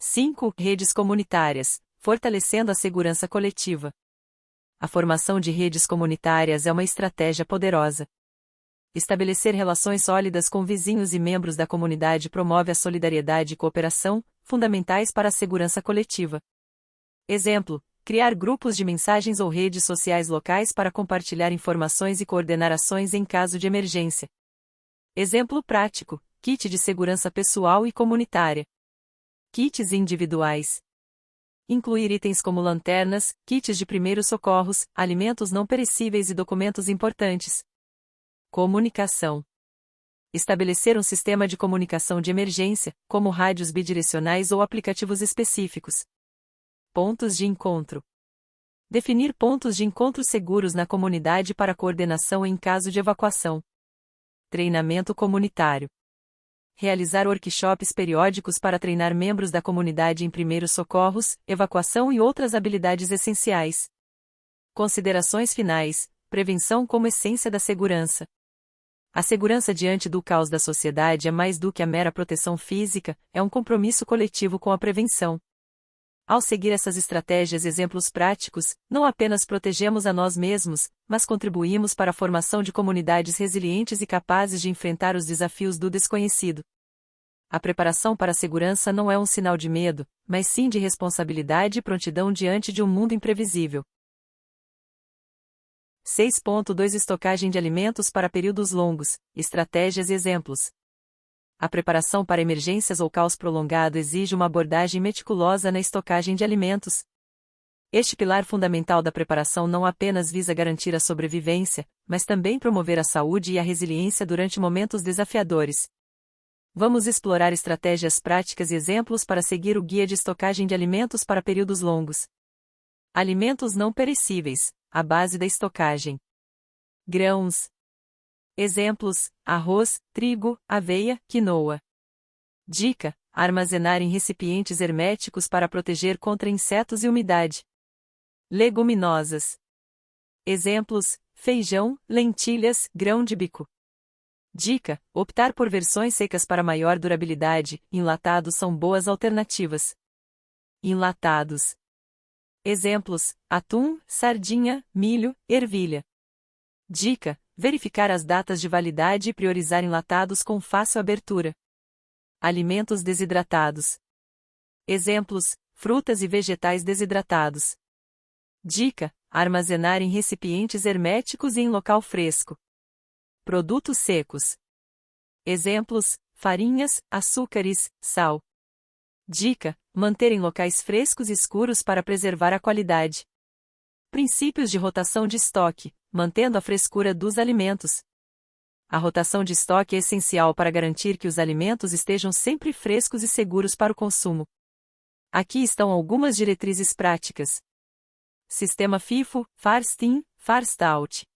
5. Redes comunitárias, fortalecendo a segurança coletiva. A formação de redes comunitárias é uma estratégia poderosa. Estabelecer relações sólidas com vizinhos e membros da comunidade promove a solidariedade e cooperação, fundamentais para a segurança coletiva. Exemplo: criar grupos de mensagens ou redes sociais locais para compartilhar informações e coordenar ações em caso de emergência. Exemplo prático: kit de segurança pessoal e comunitária. Kits individuais. Incluir itens como lanternas, kits de primeiros socorros, alimentos não perecíveis e documentos importantes. Comunicação. Estabelecer um sistema de comunicação de emergência, como rádios bidirecionais ou aplicativos específicos. Pontos de encontro. Definir pontos de encontro seguros na comunidade para coordenação em caso de evacuação. Treinamento comunitário. Realizar workshops periódicos para treinar membros da comunidade em primeiros socorros, evacuação e outras habilidades essenciais. Considerações finais. Prevenção como essência da segurança. A segurança diante do caos da sociedade é mais do que a mera proteção física, é um compromisso coletivo com a prevenção. Ao seguir essas estratégias e exemplos práticos, não apenas protegemos a nós mesmos, mas contribuímos para a formação de comunidades resilientes e capazes de enfrentar os desafios do desconhecido. A preparação para a segurança não é um sinal de medo, mas sim de responsabilidade e prontidão diante de um mundo imprevisível. 6.2 Estocagem de alimentos para períodos longos, estratégias e exemplos. A preparação para emergências ou caos prolongado exige uma abordagem meticulosa na estocagem de alimentos. Este pilar fundamental da preparação não apenas visa garantir a sobrevivência, mas também promover a saúde e a resiliência durante momentos desafiadores. Vamos explorar estratégias práticas e exemplos para seguir o guia de estocagem de alimentos para períodos longos. Alimentos não perecíveis, a base da estocagem. Grãos. Exemplos: arroz, trigo, aveia, quinoa. Dica: armazenar em recipientes herméticos para proteger contra insetos e umidade. Leguminosas. Exemplos: feijão, lentilhas, grão de bico. Dica: optar por versões secas para maior durabilidade, enlatados são boas alternativas. Enlatados. Exemplos: atum, sardinha, milho, ervilha. Dica: verificar as datas de validade e priorizar enlatados com fácil abertura. Alimentos desidratados. Exemplos: frutas e vegetais desidratados. Dica: armazenar em recipientes herméticos e em local fresco. Produtos secos. Exemplos: farinhas, açúcares, sal. Dica: manter em locais frescos e escuros para preservar a qualidade. Princípios de rotação de estoque, mantendo a frescura dos alimentos. A rotação de estoque é essencial para garantir que os alimentos estejam sempre frescos e seguros para o consumo. Aqui estão algumas diretrizes práticas. Sistema FIFO, First In, First Out.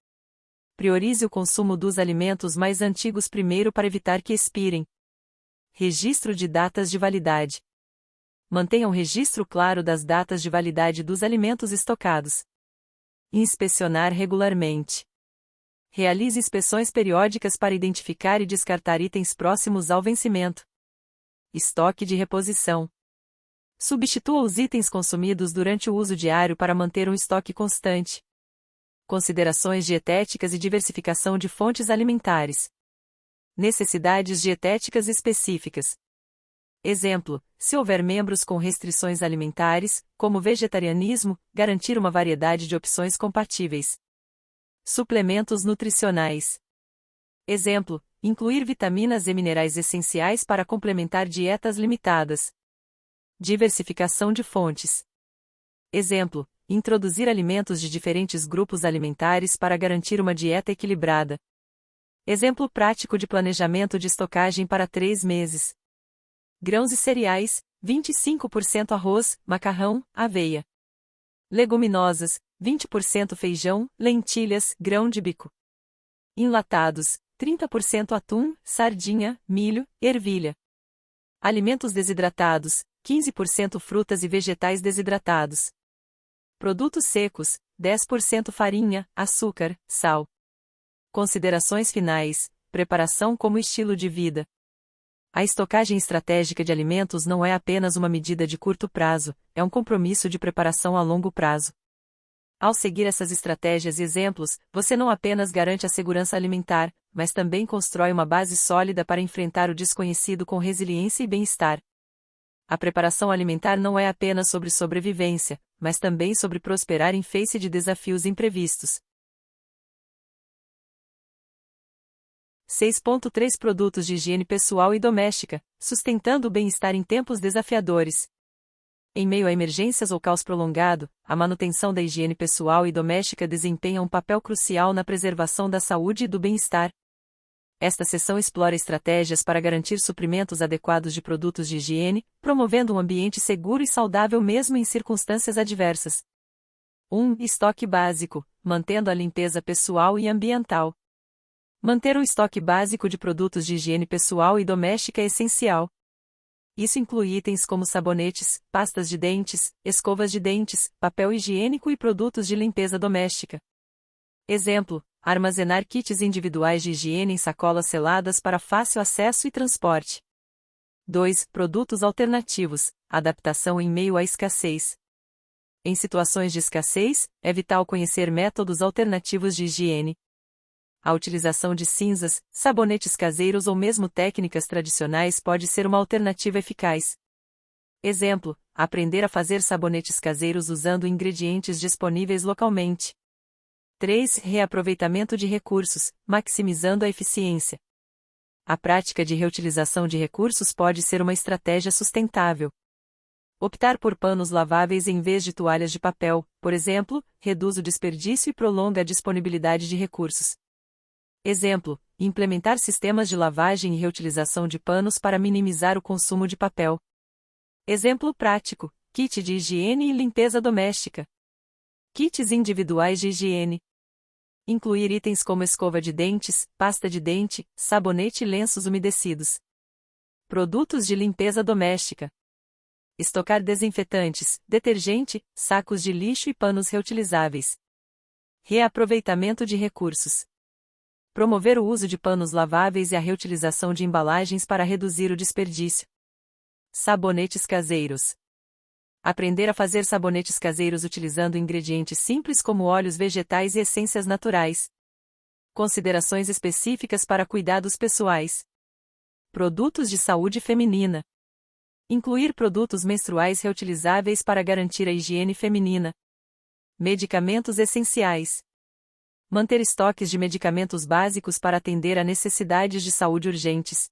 Priorize o consumo dos alimentos mais antigos primeiro para evitar que expirem. Registro de datas de validade. Mantenha um registro claro das datas de validade dos alimentos estocados. Inspecionar regularmente. Realize inspeções periódicas para identificar e descartar itens próximos ao vencimento. Estoque de reposição. Substitua os itens consumidos durante o uso diário para manter um estoque constante. Considerações dietéticas e diversificação de fontes alimentares. Necessidades dietéticas específicas. Exemplo: se houver membros com restrições alimentares, como vegetarianismo, garantir uma variedade de opções compatíveis. Suplementos nutricionais. Exemplo: incluir vitaminas e minerais essenciais para complementar dietas limitadas. Diversificação de fontes. Exemplo: introduzir alimentos de diferentes grupos alimentares para garantir uma dieta equilibrada. Exemplo prático de planejamento de estocagem para 3 meses. Grãos e cereais, 25% arroz, macarrão, aveia. Leguminosas, 20% feijão, lentilhas, grão de bico. Enlatados, 30% atum, sardinha, milho, ervilha. Alimentos desidratados, 15% frutas e vegetais desidratados. Produtos secos, 10% farinha, açúcar, sal. Considerações finais: preparação como estilo de vida. A estocagem estratégica de alimentos não é apenas uma medida de curto prazo, é um compromisso de preparação a longo prazo. Ao seguir essas estratégias e exemplos, você não apenas garante a segurança alimentar, mas também constrói uma base sólida para enfrentar o desconhecido com resiliência e bem-estar. A preparação alimentar não é apenas sobre sobrevivência, mas também sobre prosperar em face de desafios imprevistos. 6.3 Produtos de higiene pessoal e doméstica, sustentando o bem-estar em tempos desafiadores. Em meio a emergências ou caos prolongado, a manutenção da higiene pessoal e doméstica desempenha um papel crucial na preservação da saúde e do bem-estar. Esta seção explora estratégias para garantir suprimentos adequados de produtos de higiene, promovendo um ambiente seguro e saudável mesmo em circunstâncias adversas. 1. Estoque básico, mantendo a limpeza pessoal e ambiental. Manter um estoque básico de produtos de higiene pessoal e doméstica é essencial. Isso inclui itens como sabonetes, pastas de dentes, escovas de dentes, papel higiênico e produtos de limpeza doméstica. Exemplo: armazenar kits individuais de higiene em sacolas seladas para fácil acesso e transporte. 2. Produtos alternativos, adaptação em meio à escassez. Em situações de escassez, é vital conhecer métodos alternativos de higiene. A utilização de cinzas, sabonetes caseiros ou mesmo técnicas tradicionais pode ser uma alternativa eficaz. Exemplo: aprender a fazer sabonetes caseiros usando ingredientes disponíveis localmente. 3. Reaproveitamento de recursos, maximizando a eficiência. A prática de reutilização de recursos pode ser uma estratégia sustentável. Optar por panos laváveis em vez de toalhas de papel, por exemplo, reduz o desperdício e prolonga a disponibilidade de recursos. Exemplo: implementar sistemas de lavagem e reutilização de panos para minimizar o consumo de papel. Exemplo prático: kit de higiene e limpeza doméstica. Kits individuais de higiene. Incluir itens como escova de dentes, pasta de dente, sabonete e lenços umedecidos. Produtos de limpeza doméstica. Estocar desinfetantes, detergente, sacos de lixo e panos reutilizáveis. Reaproveitamento de recursos. Promover o uso de panos laváveis e a reutilização de embalagens para reduzir o desperdício. Sabonetes caseiros. Aprender a fazer sabonetes caseiros utilizando ingredientes simples como óleos vegetais e essências naturais. Considerações específicas para cuidados pessoais. Produtos de saúde feminina. Incluir produtos menstruais reutilizáveis para garantir a higiene feminina. Medicamentos essenciais. Manter estoques de medicamentos básicos para atender a necessidades de saúde urgentes.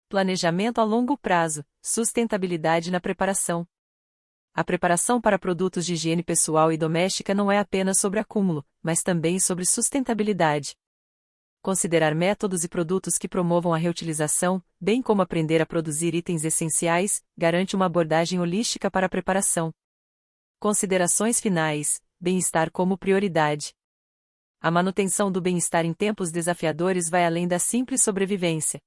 Planejamento a longo prazo, sustentabilidade na preparação. A preparação para produtos de higiene pessoal e doméstica não é apenas sobre acúmulo, mas também sobre sustentabilidade. Considerar métodos e produtos que promovam a reutilização, bem como aprender a produzir itens essenciais, garante uma abordagem holística para a preparação. Considerações finais: bem-estar como prioridade. A manutenção do bem-estar em tempos desafiadores vai além da simples sobrevivência.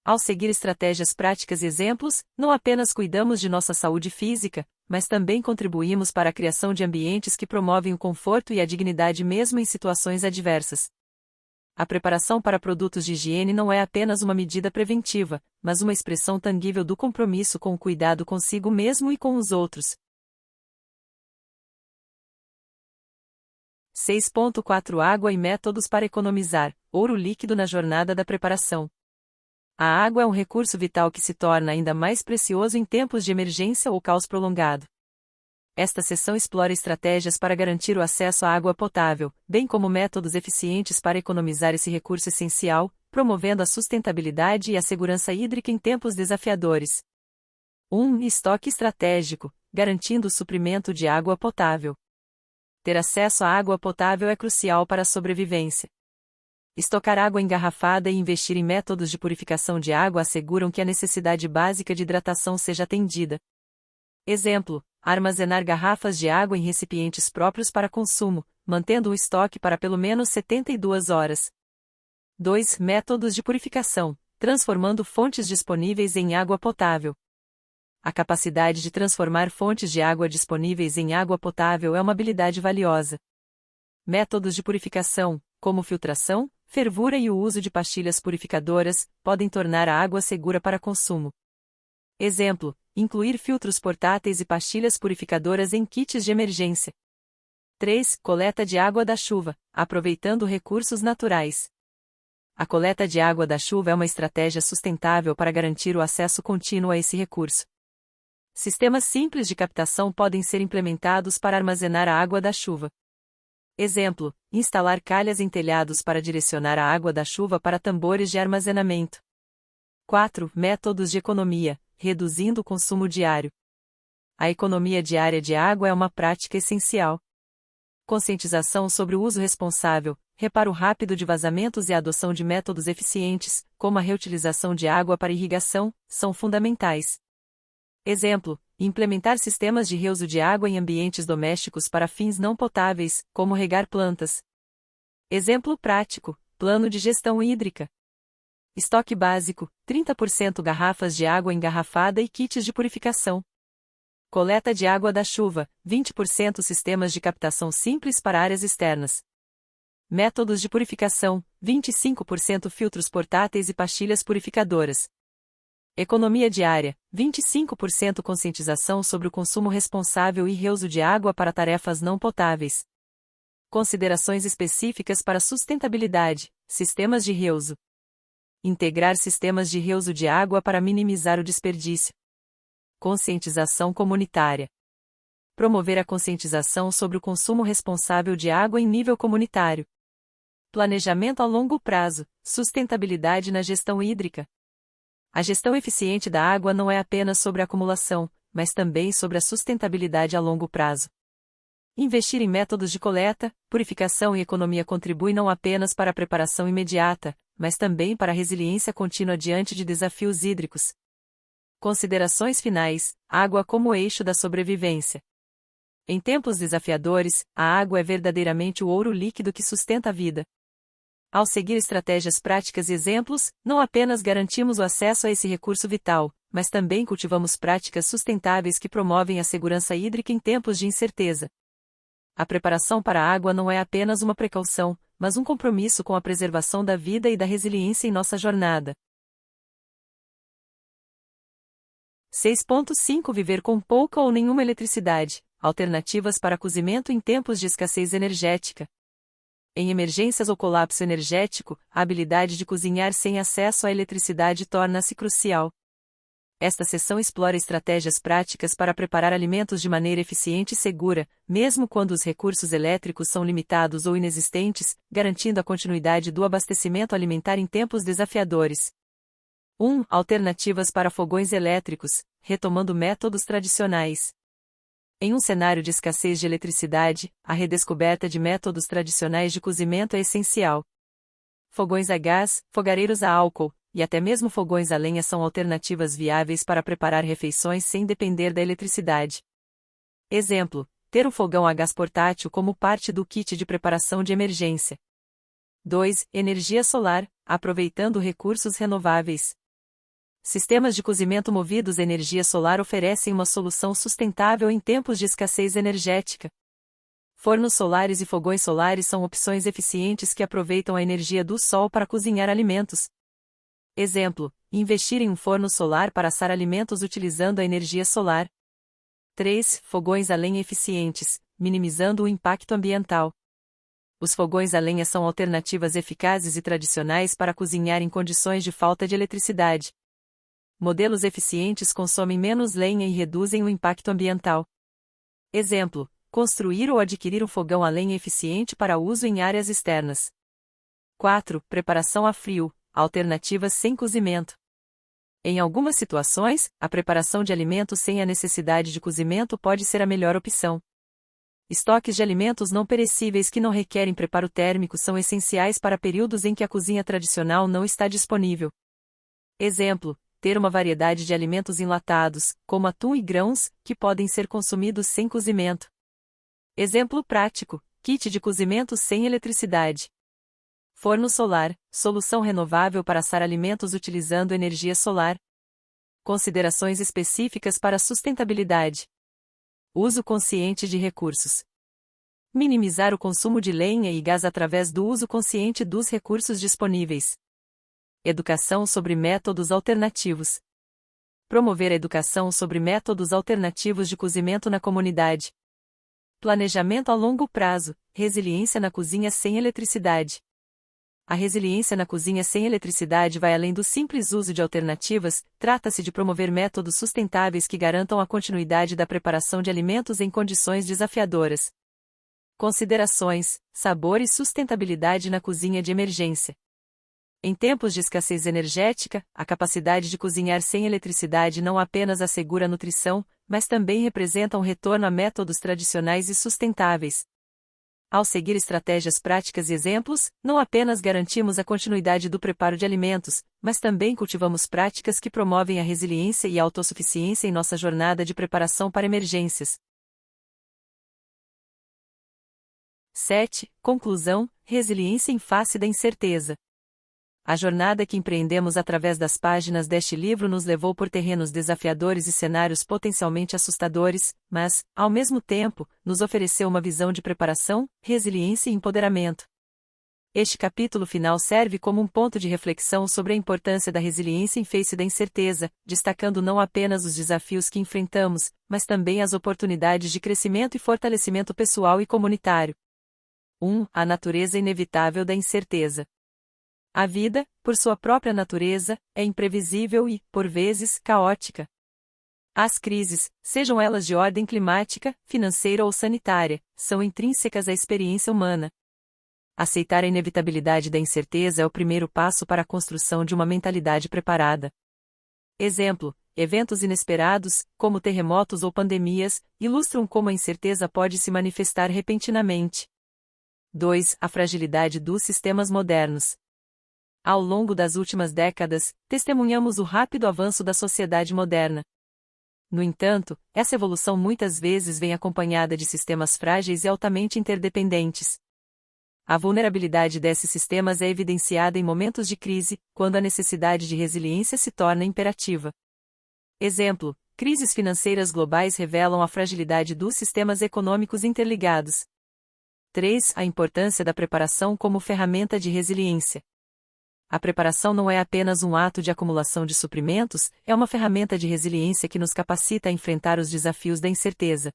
Ao seguir estratégias práticas e exemplos, não apenas cuidamos de nossa saúde física, mas também contribuímos para a criação de ambientes que promovem o conforto e a dignidade mesmo em situações adversas. A preparação para produtos de higiene não é apenas uma medida preventiva, mas uma expressão tangível do compromisso com o cuidado consigo mesmo e com os outros. 6.4 Água e métodos para economizar ouro líquido na jornada da preparação. A água é um recurso vital que se torna ainda mais precioso em tempos de emergência ou caos prolongado. Esta seção explora estratégias para garantir o acesso à água potável, bem como métodos eficientes para economizar esse recurso essencial, promovendo a sustentabilidade e a segurança hídrica em tempos desafiadores. 1. Estoque estratégico, garantindo o suprimento de água potável. Ter acesso à água potável é crucial para a sobrevivência. Estocar água engarrafada e investir em métodos de purificação de água asseguram que a necessidade básica de hidratação seja atendida. Exemplo: armazenar garrafas de água em recipientes próprios para consumo, mantendo o estoque para pelo menos 72 horas. 2. Métodos de purificação, transformando fontes disponíveis em água potável. A capacidade de transformar fontes de água disponíveis em água potável é uma habilidade valiosa. Métodos de purificação, como filtração, fervura e o uso de pastilhas purificadoras, podem tornar a água segura para consumo. Exemplo: incluir filtros portáteis e pastilhas purificadoras em kits de emergência. 3. Coleta de água da chuva, aproveitando recursos naturais. A coleta de água da chuva é uma estratégia sustentável para garantir o acesso contínuo a esse recurso. Sistemas simples de captação podem ser implementados para armazenar a água da chuva. Exemplo: instalar calhas em telhados para direcionar a água da chuva para tambores de armazenamento. 4. Métodos de economia, reduzindo o consumo diário. a economia diária de água é uma prática essencial. Conscientização sobre o uso responsável, reparo rápido de vazamentos e a adoção de métodos eficientes, como a reutilização de água para irrigação, são fundamentais. Exemplo: implementar sistemas de reuso de água em ambientes domésticos para fins não potáveis, como regar plantas. Exemplo prático: plano de gestão hídrica. Estoque básico: 30% garrafas de água engarrafada e kits de purificação. Coleta de água da chuva: 20% sistemas de captação simples para áreas externas. Métodos de purificação: 25% filtros portáteis e pastilhas purificadoras. Economia diária: 25% conscientização sobre o consumo responsável e reuso de água para tarefas não potáveis. Considerações específicas para sustentabilidade: sistemas de reuso. Integrar sistemas de reuso de água para minimizar o desperdício. Conscientização comunitária. Promover a conscientização sobre o consumo responsável de água em nível comunitário. Planejamento a longo prazo, sustentabilidade na gestão hídrica. A gestão eficiente da água não é apenas sobre a acumulação, mas também sobre a sustentabilidade a longo prazo. Investir em métodos de coleta, purificação e economia contribui não apenas para a preparação imediata, mas também para a resiliência contínua diante de desafios hídricos. Considerações finais: água como eixo da sobrevivência. Em tempos desafiadores, a água é verdadeiramente o ouro líquido que sustenta a vida. Ao seguir estratégias práticas e exemplos, não apenas garantimos o acesso a esse recurso vital, mas também cultivamos práticas sustentáveis que promovem a segurança hídrica em tempos de incerteza. A preparação para a água não é apenas uma precaução, mas um compromisso com a preservação da vida e da resiliência em nossa jornada. 6.5 Viver com pouca ou nenhuma eletricidade. Alternativas para cozimento em tempos de escassez energética. Em emergências ou colapso energético, a habilidade de cozinhar sem acesso à eletricidade torna-se crucial. Esta seção explora estratégias práticas para preparar alimentos de maneira eficiente e segura, mesmo quando os recursos elétricos são limitados ou inexistentes, garantindo a continuidade do abastecimento alimentar em tempos desafiadores. 1. Alternativas para fogões elétricos, retomando métodos tradicionais. Em um cenário de escassez de eletricidade, a redescoberta de métodos tradicionais de cozimento é essencial. Fogões a gás, fogareiros a álcool, e até mesmo fogões a lenha são alternativas viáveis para preparar refeições sem depender da eletricidade. Exemplo: ter um fogão a gás portátil como parte do kit de preparação de emergência. 2. Energia solar, aproveitando recursos renováveis. Sistemas de cozimento movidos a energia solar oferecem uma solução sustentável em tempos de escassez energética. Fornos solares e fogões solares são opções eficientes que aproveitam a energia do sol para cozinhar alimentos. Exemplo: investir em um forno solar para assar alimentos utilizando a energia solar. 3. Fogões a lenha eficientes, minimizando o impacto ambiental. Os fogões a lenha são alternativas eficazes e tradicionais para cozinhar em condições de falta de eletricidade. Modelos eficientes consomem menos lenha e reduzem o impacto ambiental. Exemplo: construir ou adquirir um fogão a lenha eficiente para uso em áreas externas. 4. Preparação a frio, alternativas sem cozimento. Em algumas situações, a preparação de alimentos sem a necessidade de cozimento pode ser a melhor opção. Estoques de alimentos não perecíveis que não requerem preparo térmico são essenciais para períodos em que a cozinha tradicional não está disponível. Exemplo: ter uma variedade de alimentos enlatados, como atum e grãos, que podem ser consumidos sem cozimento. Exemplo prático: kit de cozimento sem eletricidade. Forno solar, solução renovável para assar alimentos utilizando energia solar. Considerações específicas para sustentabilidade. Uso consciente de recursos. Minimizar o consumo de lenha e gás através do uso consciente dos recursos disponíveis. Educação sobre métodos alternativos. Promover a educação sobre métodos alternativos de cozimento na comunidade. Planejamento a longo prazo, resiliência na cozinha sem eletricidade. A resiliência na cozinha sem eletricidade vai além do simples uso de alternativas, trata-se de promover métodos sustentáveis que garantam a continuidade da preparação de alimentos em condições desafiadoras. Considerações: sabor e sustentabilidade na cozinha de emergência. Em tempos de escassez energética, a capacidade de cozinhar sem eletricidade não apenas assegura a nutrição, mas também representa um retorno a métodos tradicionais e sustentáveis. Ao seguir estratégias práticas e exemplos, não apenas garantimos a continuidade do preparo de alimentos, mas também cultivamos práticas que promovem a resiliência e a autossuficiência em nossa jornada de preparação para emergências. 7. Conclusão: resiliência em face da incerteza. A jornada que empreendemos através das páginas deste livro nos levou por terrenos desafiadores e cenários potencialmente assustadores, mas, ao mesmo tempo, nos ofereceu uma visão de preparação, resiliência e empoderamento. Este capítulo final serve como um ponto de reflexão sobre a importância da resiliência em face da incerteza, destacando não apenas os desafios que enfrentamos, mas também as oportunidades de crescimento e fortalecimento pessoal e comunitário. 1. A natureza inevitável da incerteza. A vida, por sua própria natureza, é imprevisível e, por vezes, caótica. As crises, sejam elas de ordem climática, financeira ou sanitária, são intrínsecas à experiência humana. Aceitar a inevitabilidade da incerteza é o primeiro passo para a construção de uma mentalidade preparada. Exemplo: eventos inesperados, como terremotos ou pandemias, ilustram como a incerteza pode se manifestar repentinamente. 2. A fragilidade dos sistemas modernos. Ao longo das últimas décadas, testemunhamos o rápido avanço da sociedade moderna. No entanto, essa evolução muitas vezes vem acompanhada de sistemas frágeis e altamente interdependentes. A vulnerabilidade desses sistemas é evidenciada em momentos de crise, quando a necessidade de resiliência se torna imperativa. Exemplo: crises financeiras globais revelam a fragilidade dos sistemas econômicos interligados. 3. A importância da preparação como ferramenta de resiliência. A preparação não é apenas um ato de acumulação de suprimentos, é uma ferramenta de resiliência que nos capacita a enfrentar os desafios da incerteza.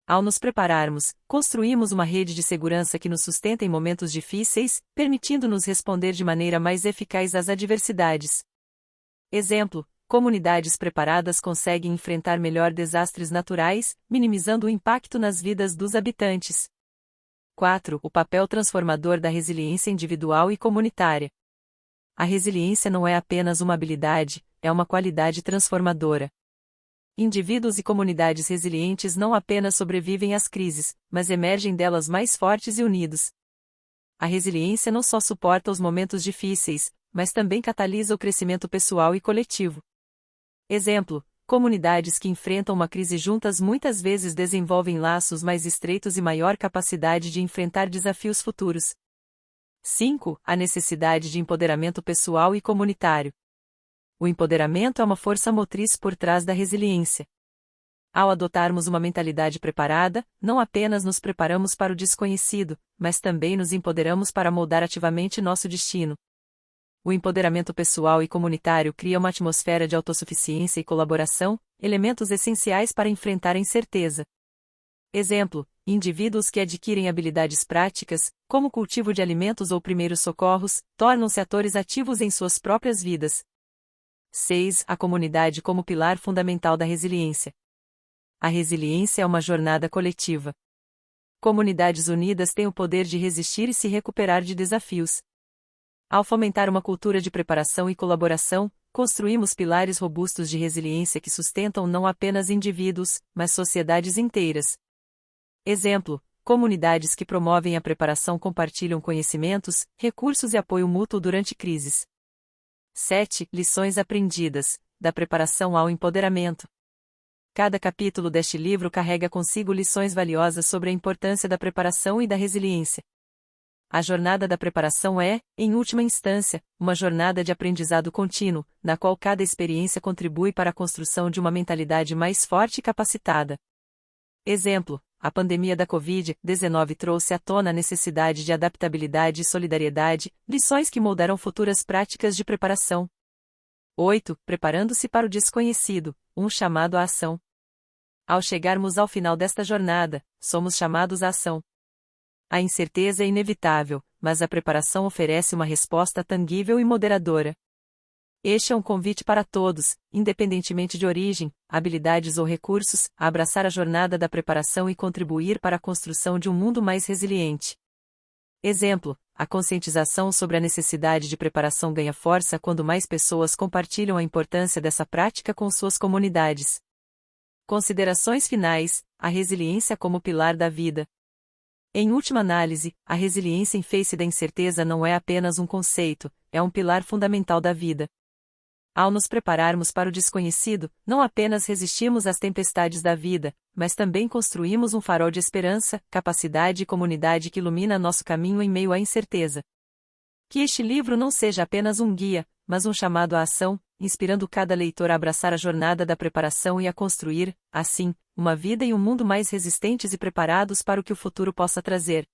Ao nos prepararmos, construímos uma rede de segurança que nos sustenta em momentos difíceis, permitindo-nos responder de maneira mais eficaz às adversidades. Exemplo: comunidades preparadas conseguem enfrentar melhor desastres naturais, minimizando o impacto nas vidas dos habitantes. 4. O papel transformador da resiliência individual e comunitária. A resiliência não é apenas uma habilidade, é uma qualidade transformadora. Indivíduos e comunidades resilientes não apenas sobrevivem às crises, mas emergem delas mais fortes e unidos. A resiliência não só suporta os momentos difíceis, mas também catalisa o crescimento pessoal e coletivo. Exemplo: comunidades que enfrentam uma crise juntas muitas vezes desenvolvem laços mais estreitos e maior capacidade de enfrentar desafios futuros. 5. A necessidade de empoderamento pessoal e comunitário. O empoderamento é uma força motriz por trás da resiliência. Ao adotarmos uma mentalidade preparada, não apenas nos preparamos para o desconhecido, mas também nos empoderamos para moldar ativamente nosso destino. O empoderamento pessoal e comunitário cria uma atmosfera de autossuficiência e colaboração, elementos essenciais para enfrentar a incerteza. Exemplo: indivíduos que adquirem habilidades práticas, como o cultivo de alimentos ou primeiros socorros, tornam-se atores ativos em suas próprias vidas. 6. A comunidade como pilar fundamental da resiliência. A resiliência é uma jornada coletiva. Comunidades unidas têm o poder de resistir e se recuperar de desafios. Ao fomentar uma cultura de preparação e colaboração, construímos pilares robustos de resiliência que sustentam não apenas indivíduos, mas sociedades inteiras. Exemplo: comunidades que promovem a preparação compartilham conhecimentos, recursos e apoio mútuo durante crises. 7. Lições aprendidas, da preparação ao empoderamento. Cada capítulo deste livro carrega consigo lições valiosas sobre a importância da preparação e da resiliência. A jornada da preparação é, em última instância, uma jornada de aprendizado contínuo, na qual cada experiência contribui para a construção de uma mentalidade mais forte e capacitada. Exemplo: a pandemia da Covid-19 trouxe à tona a necessidade de adaptabilidade e solidariedade, lições que moldarão futuras práticas de preparação. 8. Preparando-se para o desconhecido, um chamado à ação. Ao chegarmos ao final desta jornada, somos chamados à ação. A incerteza é inevitável, mas a preparação oferece uma resposta tangível e moderadora. Este é um convite para todos, independentemente de origem, habilidades ou recursos, a abraçar a jornada da preparação e contribuir para a construção de um mundo mais resiliente. Exemplo: a conscientização sobre a necessidade de preparação ganha força quando mais pessoas compartilham a importância dessa prática com suas comunidades. Considerações finais: a resiliência como pilar da vida. Em última análise, a resiliência em face da incerteza não é apenas um conceito, é um pilar fundamental da vida. Ao nos prepararmos para o desconhecido, não apenas resistimos às tempestades da vida, mas também construímos um farol de esperança, capacidade e comunidade que ilumina nosso caminho em meio à incerteza. Que este livro não seja apenas um guia, mas um chamado à ação, inspirando cada leitor a abraçar a jornada da preparação e a construir, assim, uma vida e um mundo mais resistentes e preparados para o que o futuro possa trazer.